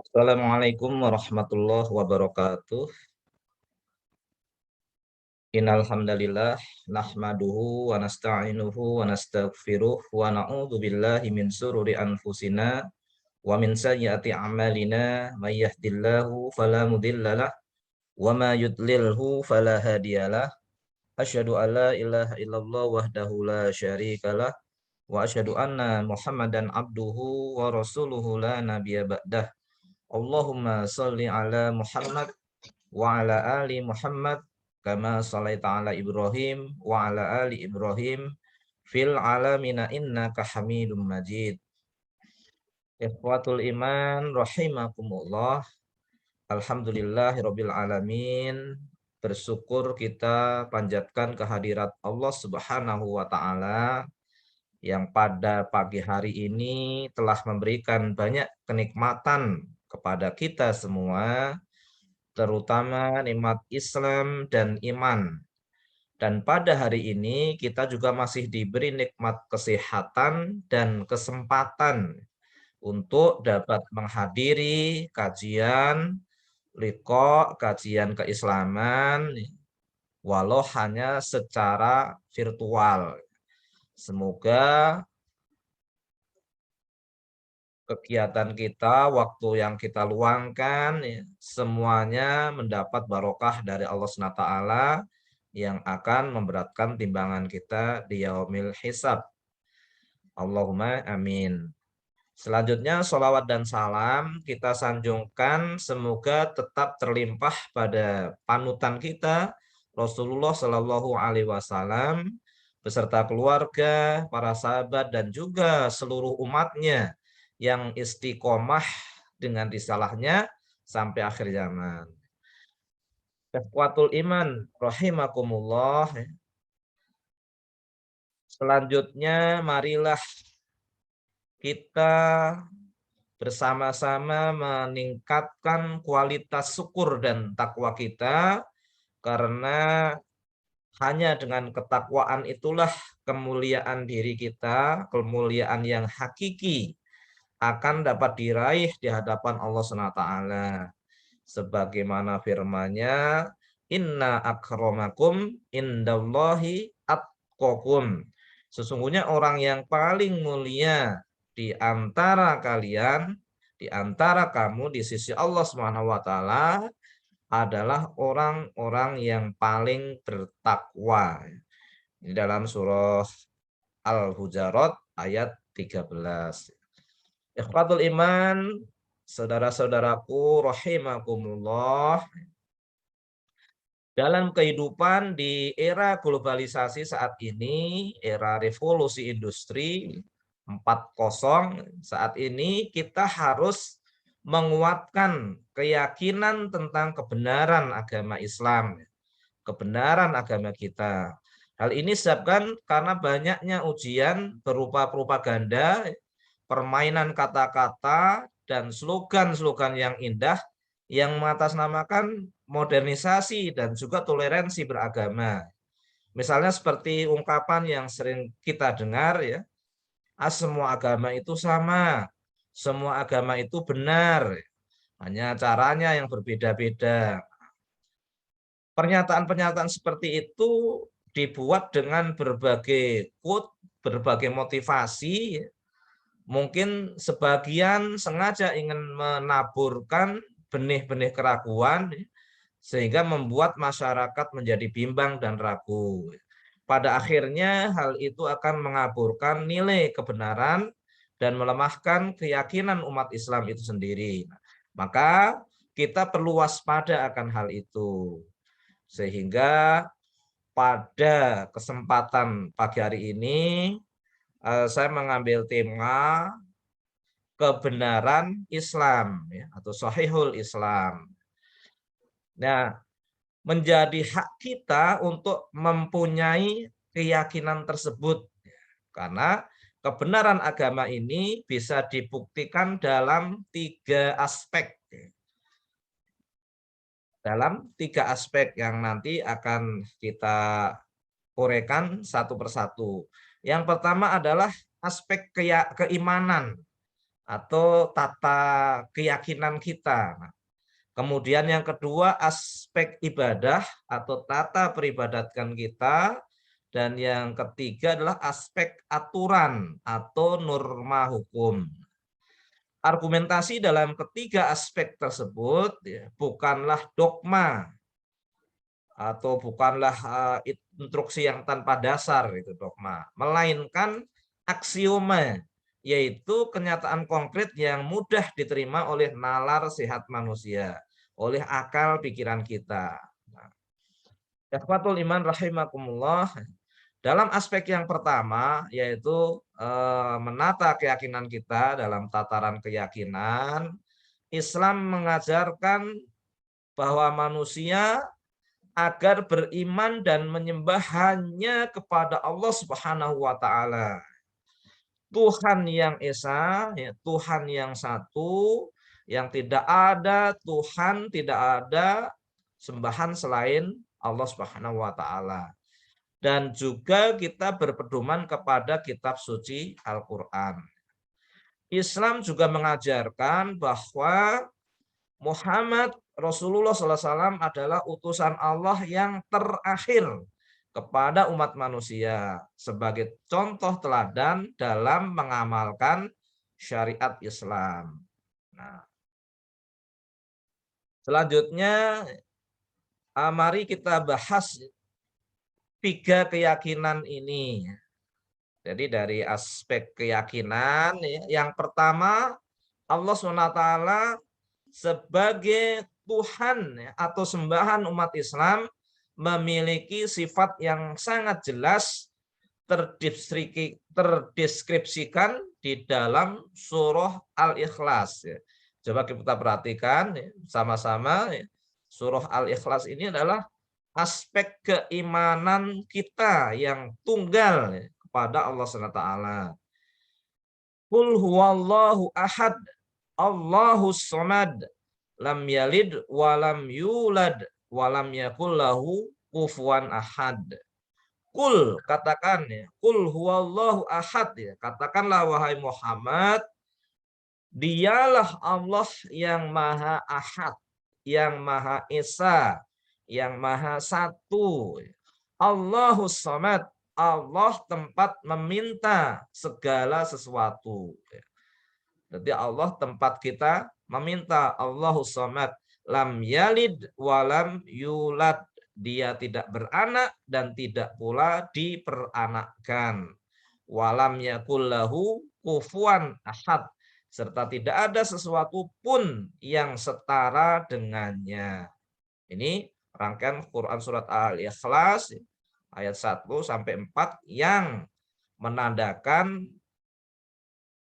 Assalamualaikum warahmatullahi wabarakatuh. Innal hamdalillah nahmaduhu wa nasta'inuhu wa nastaghfiruh wa na'udzu billahi min sururi anfusina wa min sayyiati a'malina may yahdihillahu fala mudhillalah wa ma yudlilhu fala hadiyalah. Asyhadu an la ilaha illallah wahdahu la syarikalah wa asyhadu anna Muhammadan abduhu wa rasuluhu la nabiyya ba'dah. Allahumma shalli ala Muhammad wa ala ali Muhammad kama shalaita ala Ibrahim wa ala ali Ibrahim fil alamina innaka Hamidum Majid. Ikhwatul iman rahimakumullah. Alhamdulillahirabbil alamin. Bersyukur kita panjatkan kehadirat Allah Subhanahu wa taala yang pada pagi hari ini telah memberikan banyak kenikmatan kepada kita semua, terutama nikmat Islam dan iman. Dan pada hari ini kita juga masih diberi nikmat kesehatan dan kesempatan untuk dapat menghadiri kajian liqa, kajian keislaman, walau hanya secara virtual. Semoga kegiatan kita, waktu yang kita luangkan, semuanya mendapat barokah dari Allah SWT yang akan memberatkan timbangan kita di yaumil hisab. Allahumma amin. Selanjutnya sholawat dan salam kita sanjungkan semoga tetap terlimpah pada panutan kita Rasulullah Shallallahu Alaihi Wasallam beserta keluarga, para sahabat dan juga seluruh umatnya yang istiqomah dengan risalahnya sampai akhir zaman. Ikhwatul iman rahimakumullah. Selanjutnya marilah kita bersama-sama meningkatkan kualitas syukur dan takwa kita, karena hanya dengan ketakwaan itulah kemuliaan diri kita, kemuliaan yang hakiki akan dapat diraih di hadapan Allah SWT. Sebagaimana firman-Nya, inna akramakum indallahi atqakum. Sesungguhnya orang yang paling mulia di antara kalian, di antara kamu di sisi Allah SWT adalah orang-orang yang paling bertakwa. Ini dalam surah Al-Hujarat ayat 13. Ikhwatul iman, saudara-saudaraku rahimakumullah. Dalam kehidupan di era globalisasi saat ini, era revolusi industri 4.0, saat ini kita harus menguatkan keyakinan tentang kebenaran agama Islam, kebenaran agama kita. Hal ini disebabkan karena banyaknya ujian berupa propaganda, permainan kata-kata, dan slogan-slogan yang indah yang mengatasnamakan modernisasi dan juga toleransi beragama. Misalnya seperti ungkapan yang sering kita dengar, ya, semua agama itu sama, semua agama itu benar, hanya caranya yang berbeda-beda. Pernyataan-pernyataan seperti itu dibuat dengan berbagai quote, berbagai motivasi. Mungkin sebagian sengaja ingin menaburkan benih-benih keraguan sehingga membuat masyarakat menjadi bimbang dan ragu. Pada akhirnya hal itu akan mengaburkan nilai kebenaran dan melemahkan keyakinan umat Islam itu sendiri. Maka kita perlu waspada akan hal itu. Sehingga pada kesempatan pagi hari ini saya mengambil tema kebenaran Islam, ya, atau Sahihul Islam. Nah, menjadi hak kita untuk mempunyai keyakinan tersebut, karena kebenaran agama ini bisa dibuktikan dalam 3 aspek. Dalam 3 aspek yang nanti akan kita uraikan satu persatu. Yang pertama adalah aspek keimanan. atau tata keyakinan kita. Nah, kemudian yang kedua aspek ibadah atau tata peribadatan kita. Dan yang ketiga adalah aspek aturan atau norma hukum. Argumentasi dalam ketiga aspek tersebut ya, bukanlah dogma atau bukanlah instruksi yang tanpa dasar itu dogma, melainkan aksioma, yaitu kenyataan konkret yang mudah diterima oleh nalar sehat manusia, oleh akal pikiran kita. Nah, ikhwatul iman rahimakumullah, dalam aspek yang pertama yaitu menata keyakinan kita dalam tataran keyakinan, Islam mengajarkan bahwa manusia agar beriman dan menyembah hanya kepada Allah Subhanahu wa taala. Tuhan yang esa, ya, Tuhan yang satu, yang tidak ada Tuhan, tidak ada sembahan selain Allah Subhanahu wa taala. Dan juga kita berpedoman kepada kitab suci Al-Qur'an. Islam juga mengajarkan bahwa Muhammad Rasulullah SAW adalah utusan Allah yang terakhir kepada umat manusia sebagai contoh teladan dalam mengamalkan syariat Islam. Nah, selanjutnya mari kita bahas tiga keyakinan ini. Jadi dari aspek keyakinan, yang pertama Allah SWT sebagai Tuhan atau sembahan umat Islam memiliki sifat yang sangat jelas terdeskripsikan di dalam surah Al-Ikhlas. Coba kita perhatikan sama-sama. Surah Al-Ikhlas ini adalah aspek keimanan kita yang tunggal kepada Allah SWT. Qul huwallahu ahad, Allahus samad, lam yalid walam yulad walam yakul lahu kufuwan ahad. Qul, katakan ya, qul huwallahu ahad ya, katakanlah wahai Muhammad, dialah Allah yang maha ahad, yang maha esa, yang maha satu. Allahus samad, Allah tempat meminta segala sesuatu. Jadi Allah tempat kita meminta. Allahus samad, lam yalid walam yulad, dia tidak beranak dan tidak pula diperanakkan. Walam yakul lahu kufuwan ahad, serta tidak ada sesuatu pun yang setara dengannya. Ini rangkaian Quran surat Al-Ikhlas ayat 1 sampai 4 yang menandakan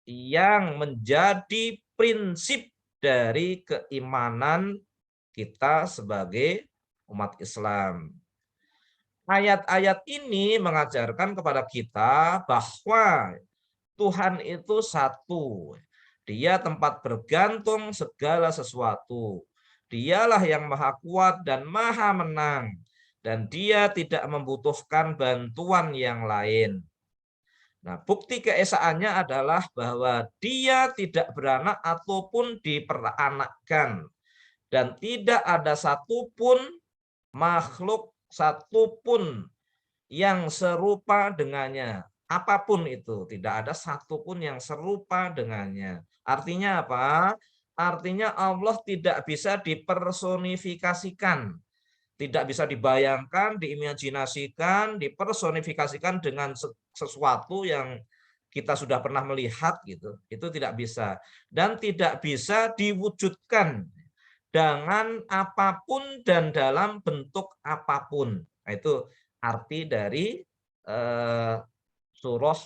yang menjadi prinsip dari keimanan kita sebagai umat Islam. Ayat-ayat ini mengajarkan kepada kita bahwa Tuhan itu satu. Dia tempat bergantung segala sesuatu. Dialah yang maha kuat dan maha menang. Dan dia tidak membutuhkan bantuan yang lain. Nah, bukti keesaannya adalah bahwa dia tidak beranak ataupun diperanakkan. Dan tidak ada satupun makhluk satupun yang serupa dengannya. Apapun itu, tidak ada satupun yang serupa dengannya. Artinya apa? Artinya Allah tidak bisa dipersonifikasikan. Tidak bisa dibayangkan, diimajinasikan, dipersonifikasikan dengan sesuatu yang kita sudah pernah melihat gitu. Itu tidak bisa. Dan tidak bisa diwujudkan dengan apapun dan dalam bentuk apapun. Nah, itu arti dari surah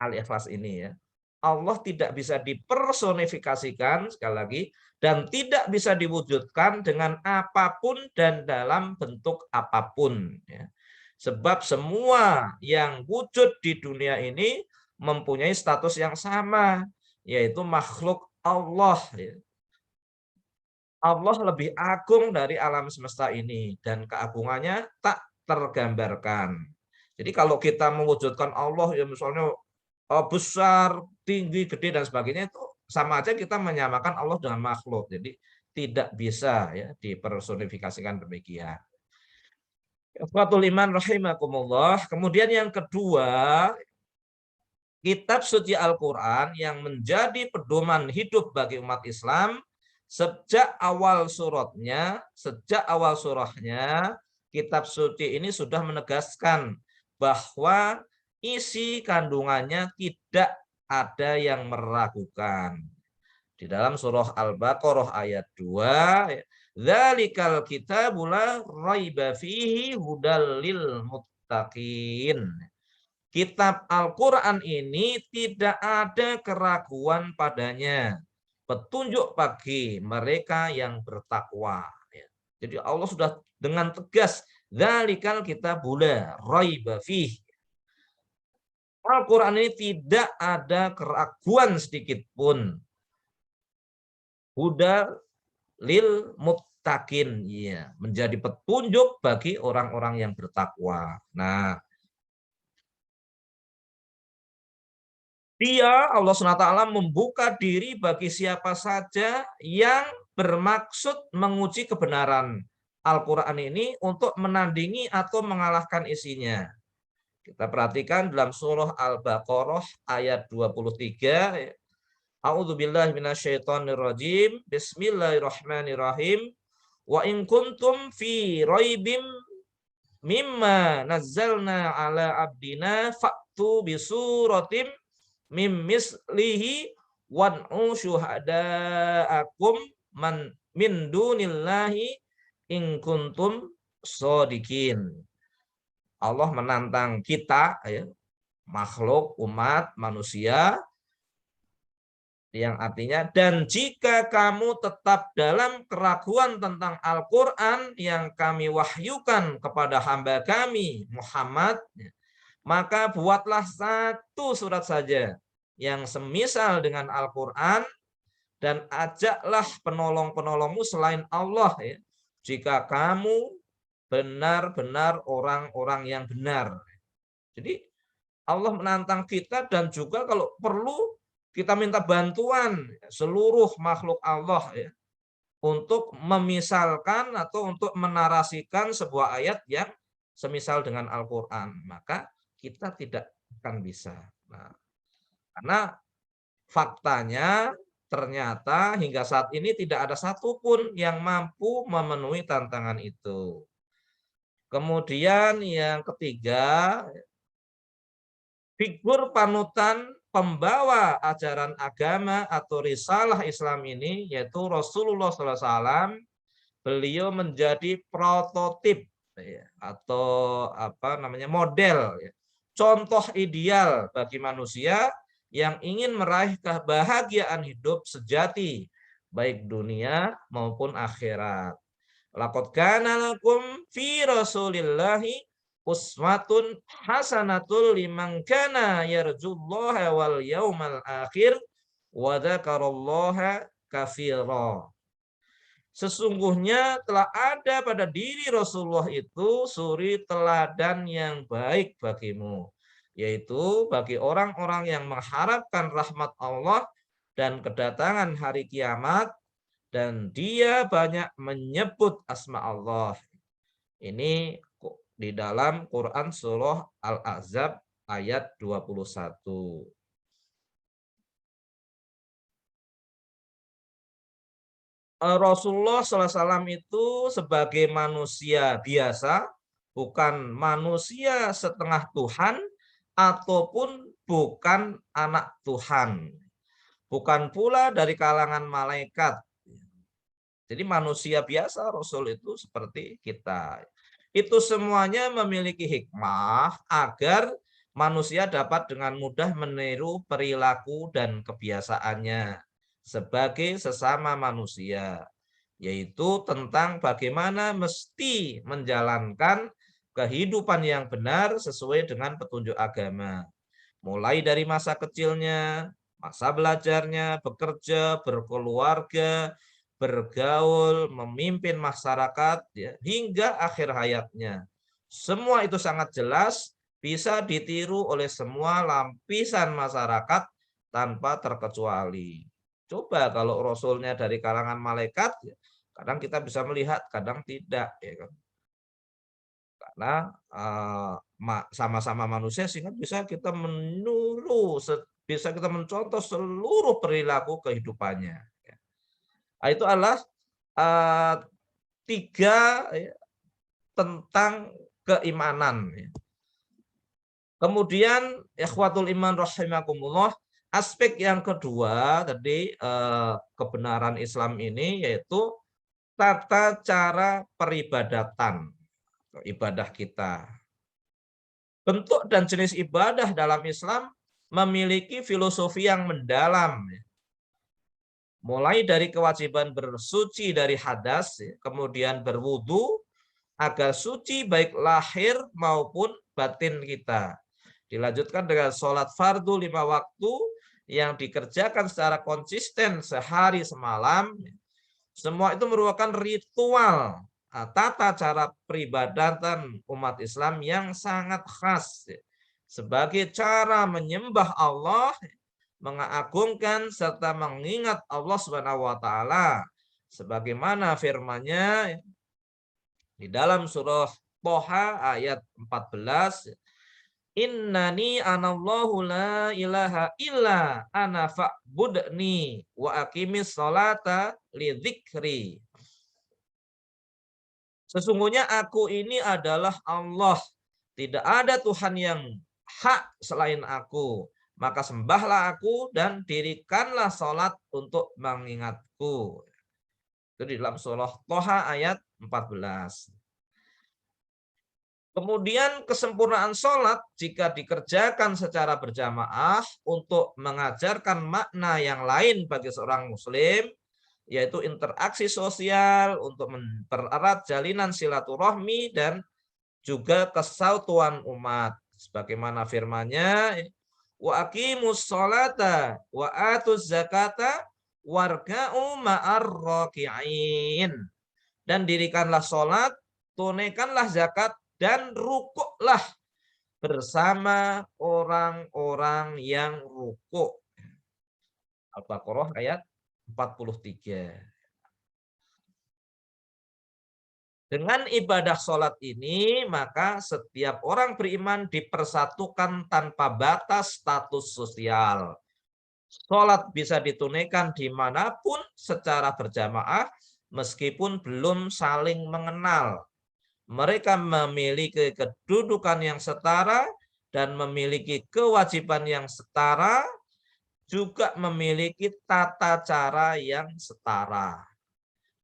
Al-Ikhlas ini ya. Allah tidak bisa dipersonifikasikan sekali lagi dan tidak bisa diwujudkan dengan apapun dan dalam bentuk apapun ya. Sebab semua yang wujud di dunia ini mempunyai status yang sama, yaitu makhluk Allah ya. Allah lebih agung dari alam semesta ini dan keagungannya tak tergambarkan. Jadi kalau kita mewujudkan Allah yang misalnya besar, tinggi, gede dan sebagainya, itu sama aja kita menyamakan Allah dengan makhluk. Jadi tidak bisa ya dipersonifikasikan demikian. Ikhwatul iman rahimakumullah. Kemudian yang kedua, kitab suci Al-Quran yang menjadi pedoman hidup bagi umat Islam sejak awal surahnya, kitab suci ini sudah menegaskan bahwa isi kandungannya tidak ada yang meragukan. Di dalam surah Al-Baqarah ayat 2, dzalikal kitabul la raiba fihi hudal lil muttaqin. Kitab Al-Quran ini tidak ada keraguan padanya. Petunjuk bagi mereka yang bertakwa. Jadi Allah sudah dengan tegas, dzalikal kitabul la raiba fihi. Al-Quran ini tidak ada keraguan sedikit pun. Huda lil muttaqin, ya, menjadi petunjuk bagi orang-orang yang bertakwa. Nah, Allah SWT membuka diri bagi siapa saja yang bermaksud menguji kebenaran Al-Quran ini untuk menandingi atau mengalahkan isinya. Kita perhatikan dalam surah Al-Baqarah ayat 23. A'udzubillahi minasyaitonirrajim. Bismillahirrahmanirrahim. Wa in kuntum fi raibim mimma nazzalna ala abdina fa'tu bisuratim mim mislihi wad'u syuhada'akum min dunillahi in kuntum shodikin. Allah menantang kita, ya, makhluk, umat, manusia, yang artinya, dan jika kamu tetap dalam keraguan tentang Al-Quran yang kami wahyukan kepada hamba kami Muhammad, maka buatlah satu surat saja yang semisal dengan Al-Quran dan ajaklah penolong-penolongmu selain Allah, ya, jika kamu benar-benar orang-orang yang benar. Jadi Allah menantang kita, dan juga kalau perlu kita minta bantuan seluruh makhluk Allah, ya, untuk memisalkan atau untuk menarasikan sebuah ayat yang semisal dengan Al-Quran. Maka kita tidak akan bisa. Nah, karena faktanya ternyata hingga saat ini tidak ada satupun yang mampu memenuhi tantangan itu. Kemudian yang ketiga, figur panutan pembawa ajaran agama atau risalah Islam ini yaitu Rasulullah SAW. Beliau menjadi prototip, ya, atau model, ya, contoh ideal bagi manusia yang ingin meraih kebahagiaan hidup sejati baik dunia maupun akhirat. Laqad kana lakum fi Rasulillahi uswatun hasanatul liman kana yarjullaha wal yaumal akhir wa dzakarallaha katsira. Sesungguhnya telah ada pada diri Rasulullah itu suri teladan yang baik bagimu, yaitu bagi orang-orang yang mengharapkan rahmat Allah dan kedatangan hari kiamat, dan dia banyak menyebut asma Allah. Ini di dalam Quran surah Al-Ahzab ayat 21. Rasulullah SAW itu sebagai manusia biasa, bukan manusia setengah Tuhan, ataupun bukan anak Tuhan, bukan pula dari kalangan malaikat. Jadi manusia biasa, Rasul itu seperti kita. Itu semuanya memiliki hikmah agar manusia dapat dengan mudah meniru perilaku dan kebiasaannya sebagai sesama manusia, yaitu tentang bagaimana mesti menjalankan kehidupan yang benar sesuai dengan petunjuk agama. Mulai dari masa kecilnya, masa belajarnya, bekerja, berkeluarga, bergaul, memimpin masyarakat, ya, hingga akhir hayatnya. Semua itu sangat jelas bisa ditiru oleh semua lapisan masyarakat tanpa terkecuali. Coba kalau Rasulnya dari kalangan malaikat, ya, kadang kita bisa melihat, kadang tidak, ya kan? Karena sama-sama manusia sehingga bisa kita meniru, bisa kita mencontoh seluruh perilaku kehidupannya. Ya. Nah, itu adalah eh, tiga ya, tentang keimanan. Ya. Kemudian ikhwatul iman rahimakumullah, aspek yang kedua tadi kebenaran Islam ini yaitu tata cara peribadatan ibadah kita. Bentuk dan jenis ibadah dalam Islam memiliki filosofi yang mendalam. Mulai dari kewajiban bersuci dari hadas, kemudian berwudu agar suci baik lahir maupun batin kita. Dilanjutkan dengan sholat fardu 5 waktu yang dikerjakan secara konsisten sehari semalam. Semua itu merupakan ritual tata cara peribadatan umat Islam yang sangat khas sebagai cara menyembah Allah, mengagungkan serta mengingat Allah Subhanahu wa taala sebagaimana firman-Nya di dalam surah Thaha ayat 14, Innani anallahu la ilaha illa ana fa'budni wa aqimis sholata li dzikri. Sesungguhnya aku ini adalah Allah. Tidak ada Tuhan yang hak selain aku. Maka sembahlah aku dan dirikanlah sholat untuk mengingatku. Itu di dalam surah Thaha ayat 14. Kemudian kesempurnaan sholat jika dikerjakan secara berjamaah untuk mengajarkan makna yang lain bagi seorang muslim, yaitu interaksi sosial untuk mempererat jalinan silaturahmi dan juga kesatuan umat. Sebagaimana firman-Nya, wa aqimus sholata wa atuz zakata warka'u ma'ar raki'in. Dan dirikanlah sholat, tunaikanlah zakat, dan rukuklah bersama orang-orang yang rukuk. Al-Baqarah ayat 43. Dengan ibadah sholat ini, maka setiap orang beriman dipersatukan tanpa batas status sosial. Sholat bisa ditunaikan dimanapun secara berjamaah, meskipun belum saling mengenal. Mereka memiliki kedudukan yang setara dan memiliki kewajiban yang setara, juga memiliki tata cara yang setara.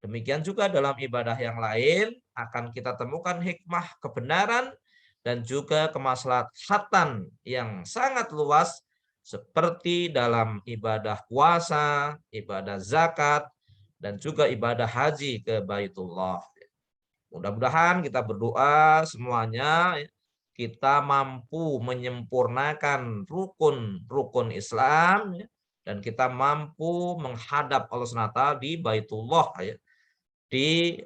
Demikian juga dalam ibadah yang lain akan kita temukan hikmah kebenaran dan juga kemaslahatan yang sangat luas seperti dalam ibadah puasa, ibadah zakat, dan juga ibadah haji ke Baitullah. Mudah-mudahan kita berdoa semuanya kita mampu menyempurnakan rukun-rukun Islam dan kita mampu menghadap Allah SWT di Baitullah di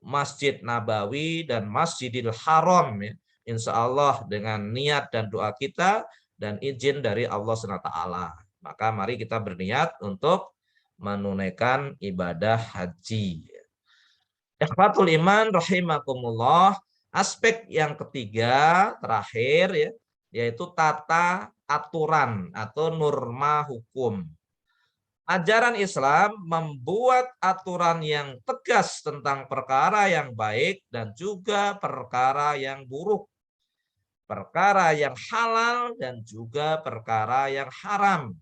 Masjid Nabawi dan Masjidil Haram Insya Allah dengan niat dan doa kita dan izin dari Allah SWT. Maka mari kita berniat untuk menunaikan ibadah haji. Ikhwatul iman rahimakumullah, aspek yang ketiga terakhir yaitu tata aturan atau norma hukum. Ajaran Islam membuat aturan yang tegas tentang perkara yang baik dan juga perkara yang buruk, perkara yang halal dan juga perkara yang haram.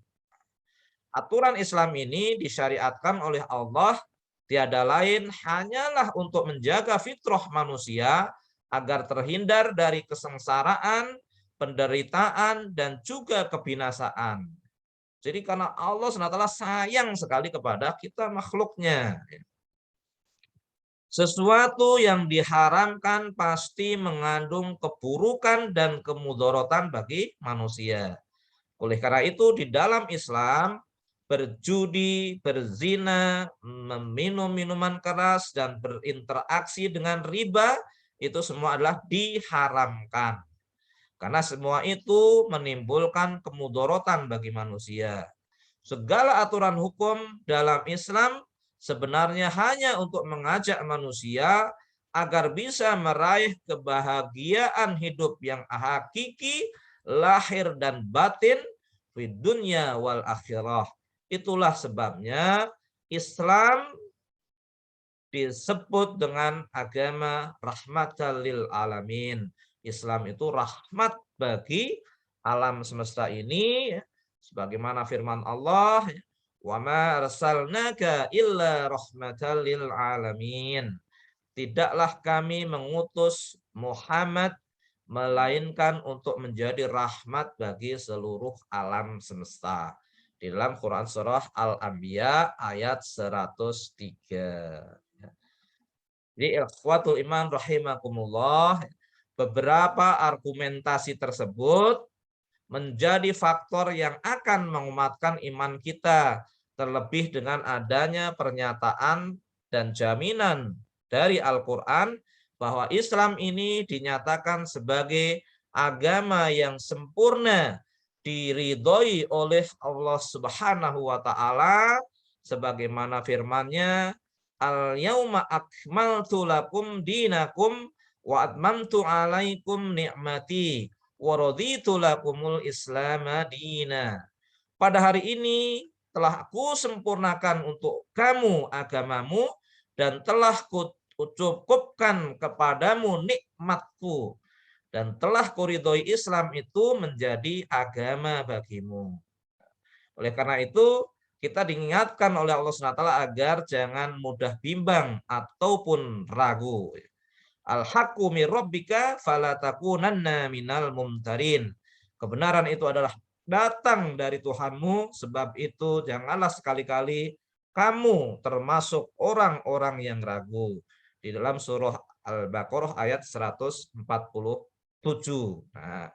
Aturan Islam ini disyariatkan oleh Allah tiada lain hanyalah untuk menjaga fitrah manusia agar terhindar dari kesengsaraan, penderitaan, dan juga kebinasaan. Jadi karena Allah SWT sayang sekali kepada kita makhluknya. Sesuatu yang diharamkan pasti mengandung keburukan dan kemudorotan bagi manusia. Oleh karena itu di dalam Islam berjudi, berzina, meminum minuman keras, dan berinteraksi dengan riba, itu semua adalah diharamkan. Karena semua itu menimbulkan kemudorotan bagi manusia. Segala aturan hukum dalam Islam sebenarnya hanya untuk mengajak manusia agar bisa meraih kebahagiaan hidup yang hakiki, lahir dan batin, di dunia wal akhirah. Itulah sebabnya Islam disebut dengan agama rahmatan lil alamin. Islam itu rahmat bagi alam semesta ini, sebagaimana firman Allah, wa ma arsalnaka illa rahmatan lil alamin. Tidaklah kami mengutus Muhammad melainkan untuk menjadi rahmat bagi seluruh alam semesta. Di dalam Quran surah Al-Anbiya ayat 103. Jadi ikhwatul iman rahimakumullah, beberapa argumentasi tersebut menjadi faktor yang akan menguatkan iman kita, terlebih dengan adanya pernyataan dan jaminan dari Al-Quran bahwa Islam ini dinyatakan sebagai agama yang sempurna, diridhoi oleh Allah Subhanahu wa taala, sebagaimana firman-Nya, al-yauma akmaltu lakum dinakum wa atmamtu alaikum ni'mati wa raditu lakumul islama dina. Pada hari ini telah aku sempurnakan untuk kamu agamamu dan telah kucukupkan kepadamu nikmatku dan telah kuridhoi Islam itu menjadi agama bagimu. Oleh karena itu, kita diingatkan oleh Allah SWT agar jangan mudah bimbang ataupun ragu. Al-haqqu mir rabbika fala takunanna minal mumtarin. Kebenaran itu adalah datang dari Tuhanmu, sebab itu janganlah sekali-kali kamu termasuk orang-orang yang ragu. Di dalam surah Al-Baqarah ayat 147. Nah,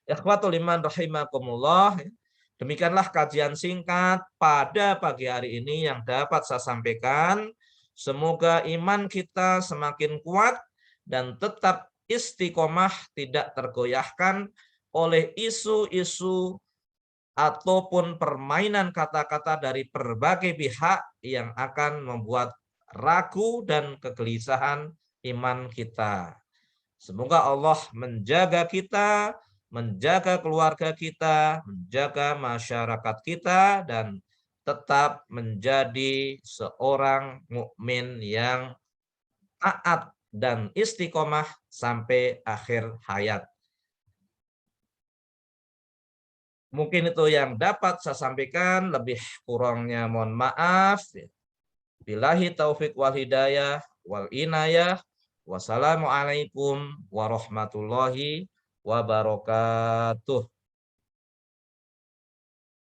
ikhwatul iman rahimakumullah, demikianlah kajian singkat pada pagi hari ini yang dapat saya sampaikan. Semoga iman kita semakin kuat dan tetap istiqomah, tidak tergoyahkan oleh isu-isu ataupun permainan kata-kata dari berbagai pihak yang akan membuat ragu dan kegelisahan iman kita. Semoga Allah menjaga kita, menjaga keluarga kita, menjaga masyarakat kita, dan tetap menjadi seorang mukmin yang taat dan istiqomah sampai akhir hayat. Mungkin itu yang dapat saya sampaikan, lebih kurangnya mohon maaf. Billahi taufik wal hidayah wal inayah. Wassalamualaikum warahmatullahi wabarakatuh.